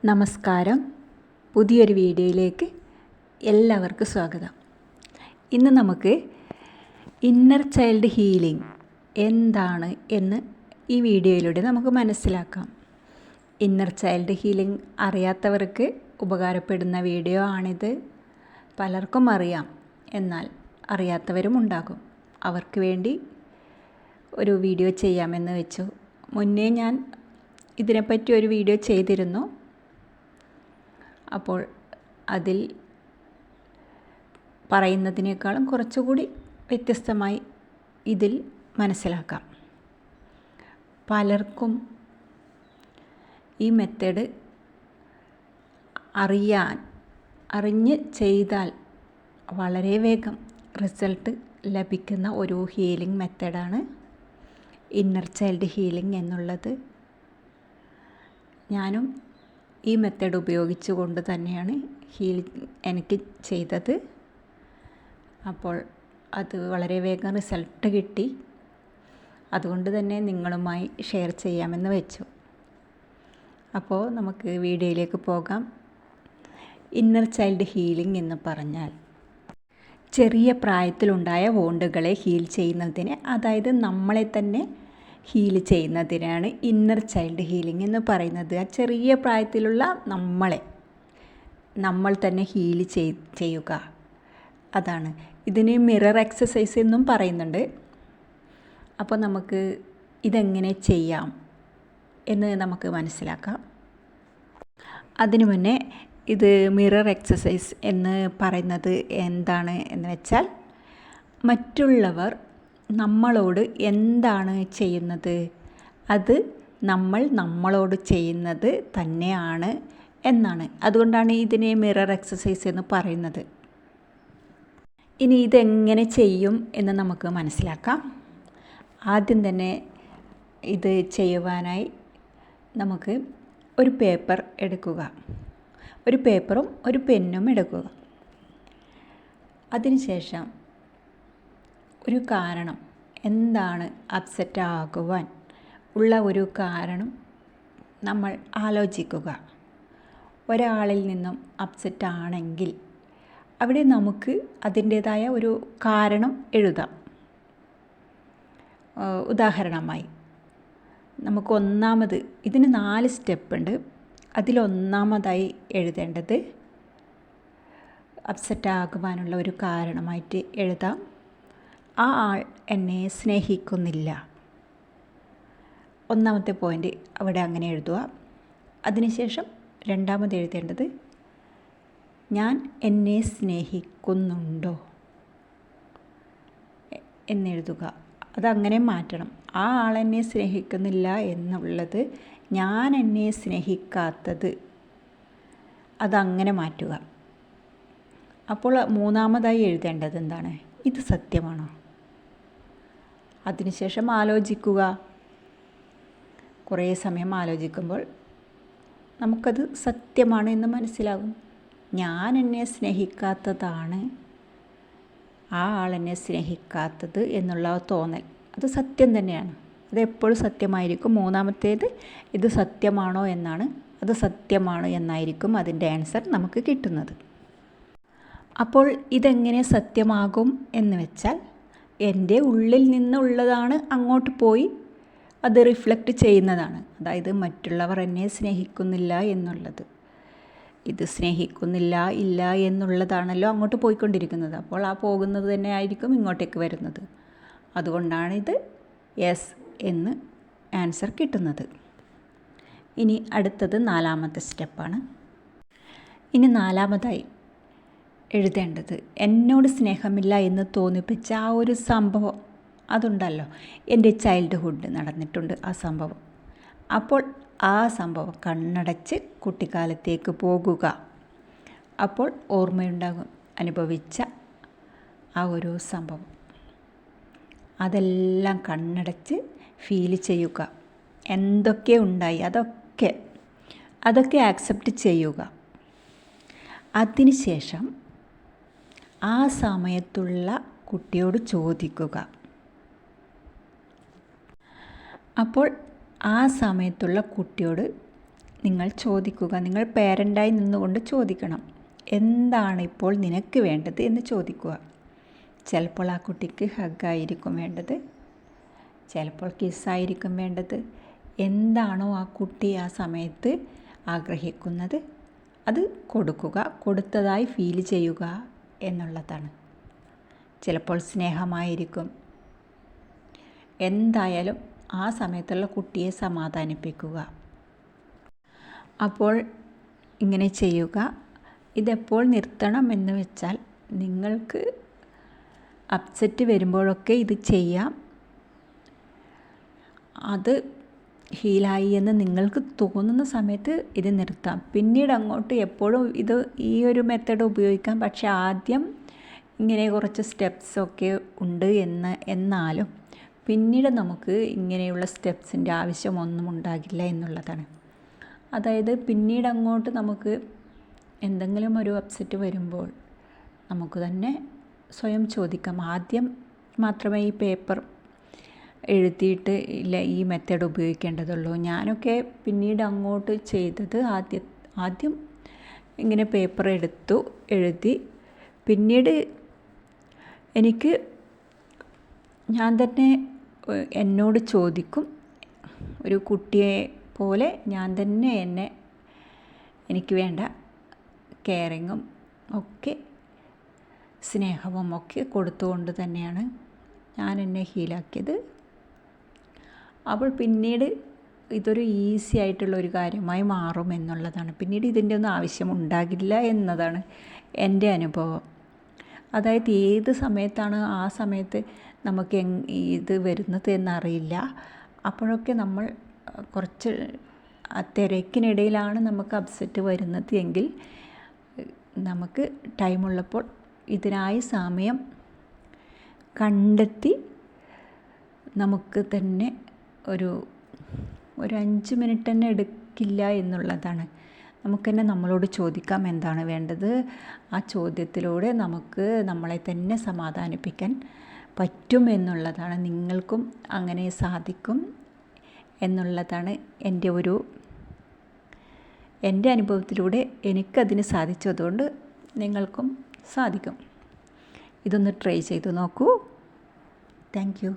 നമസ്കാരം. പുതിയൊരു വീഡിയോയിലേക്ക് എല്ലാവർക്കും സ്വാഗതം. ഇന്ന് നമുക്ക് ഇന്നർ ചൈൽഡ് ഹീലിംഗ് എന്താണ് എന്ന് ഈ വീഡിയോയിലൂടെ നമുക്ക് മനസ്സിലാക്കാം. ഇന്നർ ചൈൽഡ് ഹീലിംഗ് അറിയാത്തവർക്ക് ഉപകാരപ്പെടുന്ന വീഡിയോ ആണിത്. പലർക്കും അറിയാം, എന്നാൽ അറിയാത്തവരും ഉണ്ടാകും. അവർക്ക് വേണ്ടി ഒരു വീഡിയോ ചെയ്യാമെന്ന് വെച്ചു. മുന്നേ ഞാൻ ഇതിനെപ്പറ്റി ഒരു വീഡിയോ ചെയ്തിരുന്നു. അപ്പോൾ അതിൽ പറയുന്നതിനേക്കാളും കുറച്ചുകൂടി വ്യത്യസ്തമായി ഇതിൽ മനസ്സിലാക്കാം. പലർക്കും ഈ മെത്തേഡ് അറിഞ്ഞ് ചെയ്താൽ വളരെ വേഗം റിസൾട്ട് ലഭിക്കുന്ന ഒരു ഹീലിംഗ് മെത്തേഡാണ് ഇന്നർ ചൈൽഡ് ഹീലിംഗ് എന്നുള്ളത്. ഞാനും ഈ മെത്തേഡ് ഉപയോഗിച്ചുകൊണ്ട് തന്നെയാണ് എനിക്ക് ചെയ്തത്. അപ്പോൾ അത് വളരെ വേഗം റിസൾട്ട് കിട്ടി. അതുകൊണ്ട് തന്നെ നിങ്ങളുമായി ഷെയർ ചെയ്യാമെന്ന് വെച്ചു. അപ്പോൾ നമുക്ക് വീഡിയോയിലേക്ക് പോകാം. ഇന്നർ ചൈൽഡ് ഹീലിംഗ് എന്ന് പറഞ്ഞാൽ ചെറിയ പ്രായത്തിലുണ്ടായ വോണ്ടുകളെ ഹീൽ ചെയ്യുന്നതിന്, അതായത് നമ്മളെ തന്നെ ഹീൽ ചെയ്യുന്നതിനാണ് ഇന്നർ ചൈൽഡ് ഹീലിംഗ് എന്ന് പറയുന്നത്. ആ ചെറിയ പ്രായത്തിലുള്ള നമ്മൾ തന്നെ ഹീൽ ചെയ്യുക, അതാണ്. ഇതിന് മിറർ എക്സസൈസ് എന്നും പറയുന്നുണ്ട്. അപ്പോൾ നമുക്ക് ഇതെങ്ങനെ ചെയ്യാം എന്ന് നമുക്ക് മനസ്സിലാക്കാം. അതിനു മുന്നേ ഇത് മിറർ എക്സസൈസ് എന്ന് പറയുന്നത് എന്താണ് എന്ന് വെച്ചാൽ, മറ്റുള്ളവർ നമ്മളോട് എന്താണ് ചെയ്യുന്നത് അത് നമ്മൾ നമ്മളോട് ചെയ്യുന്നത് തന്നെയാണ് എന്നാണ്. അതുകൊണ്ടാണ് ഇതിനെ മിറർ എക്സസൈസ് എന്ന് പറയുന്നത്. ഇനി ഇതെങ്ങനെ ചെയ്യും എന്ന് നമുക്ക് മനസ്സിലാക്കാം. ആദ്യം തന്നെ ഇത് ചെയ്യുവാനായി നമുക്ക് ഒരു പേപ്പർ എടുക്കുക. ഒരു പേപ്പറും ഒരു പെന്നും എടുക്കുക. അതിനുശേഷം ഒരു കാരണം, എന്താണ് അപ്സെറ്റ് ആകുവാൻ ഉള്ള ഒരു കാരണം നമ്മൾ ആലോചിക്കുക. ഒരാളിൽ നിന്നും അപ്സെറ്റ് ആണെങ്കിൽ അവിടെ നമുക്ക് അതിൻ്റേതായ ഒരു കാരണം എഴുതാം. ഉദാഹരണമായി നമുക്ക് ഇതിന് 4 സ്റ്റെപ്പ് ഉണ്ട്. അതിലൊന്നാമതായി എഴുതേണ്ടത് അപ്സെറ്റ് ആകുവാനുള്ള ഒരു കാരണമായിട്ട് എഴുതാം, ആ ആൾ എന്നെ സ്നേഹിക്കുന്നില്ല. ഒന്നാമത്തെ പോയിൻ്റ് അവിടെ അങ്ങനെ എഴുതുക. അതിനുശേഷം രണ്ടാമത് എഴുതേണ്ടത് ഞാൻ എന്നെ സ്നേഹിക്കുന്നുണ്ടോ എന്നെഴുതുക. അതങ്ങനെ മാറ്റണം. ആ ആളെന്നെ സ്നേഹിക്കുന്നില്ല എന്നുള്ളത് ഞാൻ എന്നെ സ്നേഹിക്കാത്തത്, അതങ്ങനെ മാറ്റുക. അപ്പോൾ മൂന്നാമതായി എഴുതേണ്ടത് എന്താണ്? ഇത് സത്യമാണോ? അതിനുശേഷം ആലോചിക്കുക. കുറേ സമയം ആലോചിക്കുമ്പോൾ നമുക്കത് സത്യമാണ് എന്ന് മനസ്സിലാകും. ഞാൻ എന്നെ സ്നേഹിക്കാത്തതാണ് ആ ആളെന്നെ സ്നേഹിക്കാത്തത് എന്നുള്ള തോന്നൽ, അത് സത്യം തന്നെയാണ്. അത് എപ്പോഴും സത്യമായിരിക്കും. മൂന്നാമത്തേത് ഇത് സത്യമാണോ എന്നാണ്. അത് സത്യമാണ് എന്നായിരിക്കും അതിൻ്റെ ആൻസർ നമുക്ക് കിട്ടുന്നത്. അപ്പോൾ ഇതെങ്ങനെ സത്യമാകും എന്ന് വെച്ചാൽ, എൻ്റെ ഉള്ളിൽ നിന്നുള്ളതാണ് അങ്ങോട്ട് പോയി അത് റിഫ്ലക്റ്റ് ചെയ്യുന്നതാണ്. അതായത് മറ്റുള്ളവർ എന്നെ സ്നേഹിക്കുന്നില്ല എന്നുള്ളത്, ഇത് സ്നേഹിക്കുന്നില്ല ഇല്ല എന്നുള്ളതാണല്ലോ അങ്ങോട്ട് പോയിക്കൊണ്ടിരിക്കുന്നത്. അപ്പോൾ ആ പോകുന്നത് തന്നെ ആയിരിക്കും ഇങ്ങോട്ടേക്ക് വരുന്നത്. അതുകൊണ്ടാണിത് യെസ് എന്ന് ആൻസർ കിട്ടുന്നത്. ഇനി അടുത്തത് 4ാമത്തെ സ്റ്റെപ്പാണ്. ഇനി 4ാമതായി എഴുതേണ്ടത് എന്നോട് സ്നേഹമില്ല എന്ന് തോന്നിപ്പിച്ച ആ ഒരു സംഭവം അതുണ്ടല്ലോ, എൻ്റെ ചൈൽഡ്ഹുഡ് നടന്നിട്ടുണ്ട് ആ സംഭവം. അപ്പോൾ ആ സംഭവം കണ്ണടച്ച് കുട്ടിക്കാലത്തേക്ക് പോകുക. അപ്പോൾ ഓർമ്മയുണ്ടാകും അനുഭവിച്ച ആ ഒരു സംഭവം. അതെല്ലാം കണ്ണടച്ച് ഫീൽ ചെയ്യുക. എന്തൊക്കെ ഉണ്ടായി അതൊക്കെ ആക്സെപ്റ്റ് ചെയ്യുക. അതിനുശേഷം ആ സമയത്തുള്ള കുട്ടിയോട് ചോദിക്കുക. അപ്പോൾ ആ സമയത്തുള്ള കുട്ടിയോട് നിങ്ങൾ ചോദിക്കുക. നിങ്ങൾ പേരൻ്റായി നിന്നുകൊണ്ട് ചോദിക്കണം, എന്താണ് ഇപ്പോൾ നിനക്ക് വേണ്ടത് എന്ന് ചോദിക്കുക. ചിലപ്പോൾ ആ കുട്ടിക്ക് ഹഗ്ഗായിരിക്കും വേണ്ടത്, ചിലപ്പോൾ കിസ്സായിരിക്കും വേണ്ടത്. എന്താണോ ആ കുട്ടി ആ സമയത്ത് ആഗ്രഹിക്കുന്നത് അത് കൊടുക്കുക, കൊടുത്തതായി ഫീൽ ചെയ്യുക എന്നുള്ളതാണ്. ചിലപ്പോൾ സ്നേഹമായിരിക്കും. എന്തായാലും ആ സമയത്തുള്ള കുട്ടിയെ സമാധാനിപ്പിക്കുക. അപ്പോൾ ഇങ്ങനെ ചെയ്യുക. ഇതെപ്പോൾ നിർത്തണം എന്ന് വെച്ചാൽ, നിങ്ങൾക്ക് അപ്സെറ്റ് വരുമ്പോഴൊക്കെ ഇത് ചെയ്യാം. അത് ഹീലായി എന്ന് നിങ്ങൾക്ക് തോന്നുന്ന സമയത്ത് ഇത് നിർത്താം. പിന്നീട് അങ്ങോട്ട് എപ്പോഴും ഈ ഒരു മെത്തേഡ് ഉപയോഗിക്കാം. പക്ഷേ ആദ്യം ഇങ്ങനെ കുറച്ച് സ്റ്റെപ്സൊക്കെ ഉണ്ട് എന്നാലും പിന്നീട് നമുക്ക് ഇങ്ങനെയുള്ള സ്റ്റെപ്സിൻ്റെ ആവശ്യമൊന്നും ഉണ്ടാകില്ല എന്നുള്ളതാണ്. അതായത് പിന്നീട് അങ്ങോട്ട് നമുക്ക് എന്തെങ്കിലും ഒരു അപ്സെറ്റ് വരുമ്പോൾ നമുക്ക് തന്നെ സ്വയം ചോദിക്കാം, ആദ്യം മാത്രമേ ഈ പേപ്പർ എഴുതിയിട്ട് ഇല്ല ഈ മെത്തേഡ് ഉപയോഗിക്കേണ്ടതുള്ളൂ. ഞാനൊക്കെ പിന്നീട് അങ്ങോട്ട് ചെയ്തത് ആദ്യം ഇങ്ങനെ പേപ്പർ എഴുതി, പിന്നീട് ഞാൻ തന്നെ എന്നോട് ചോദിക്കും. ഒരു കുട്ടിയെ പോലെ ഞാൻ തന്നെ എനിക്ക് വേണ്ട കെയറിങ്ങും ഒക്കെ സ്നേഹവും ഒക്കെ കൊടുത്തുകൊണ്ട് തന്നെയാണ് ഞാൻ എന്നെ ഹീലാക്കിയത്. അപ്പോൾ പിന്നീട് ഇതൊരു ഈസി ആയിട്ടുള്ള ഒരു കാര്യമായി മാറും എന്നുള്ളതാണ്. പിന്നീട് ഇതിൻ്റെ ഒന്നും ആവശ്യം ഉണ്ടാകില്ല എന്നതാണ് എൻ്റെ അനുഭവം. അതായത് ഏത് സമയത്താണ് ആ സമയത്ത് നമുക്ക് ഇത് വരുന്നത് എന്നറിയില്ല. അപ്പോഴൊക്കെ നമ്മൾ കുറച്ച് തിരക്കിനിടയിലാണ് നമുക്ക് അപ്സെറ്റ് വരുന്നത് എങ്കിൽ നമുക്ക് ടൈമുള്ളപ്പോൾ ഇതിനായി സമയം കണ്ടെത്തി നമുക്ക് തന്നെ ഒരു 5 മിനിറ്റ് തന്നെ എടുക്കില്ല എന്നുള്ളതാണ്. നമുക്ക് തന്നെ നമ്മളോട് ചോദിക്കാം എന്താണ് വേണ്ടത്. ആ ചോദ്യത്തിലൂടെ നമുക്ക് നമ്മളെ തന്നെ സമാധാനിപ്പിക്കാൻ പറ്റും എന്നുള്ളതാണ്. നിങ്ങൾക്കും അങ്ങനെ സാധിക്കും എന്നുള്ളതാണ് എൻ്റെ അനുഭവത്തിലൂടെ എനിക്കതിന് സാധിച്ചതുകൊണ്ട് നിങ്ങൾക്കും സാധിക്കും. ഇതൊന്ന് ട്രൈ ചെയ്ത് നോക്കൂ. Thank you.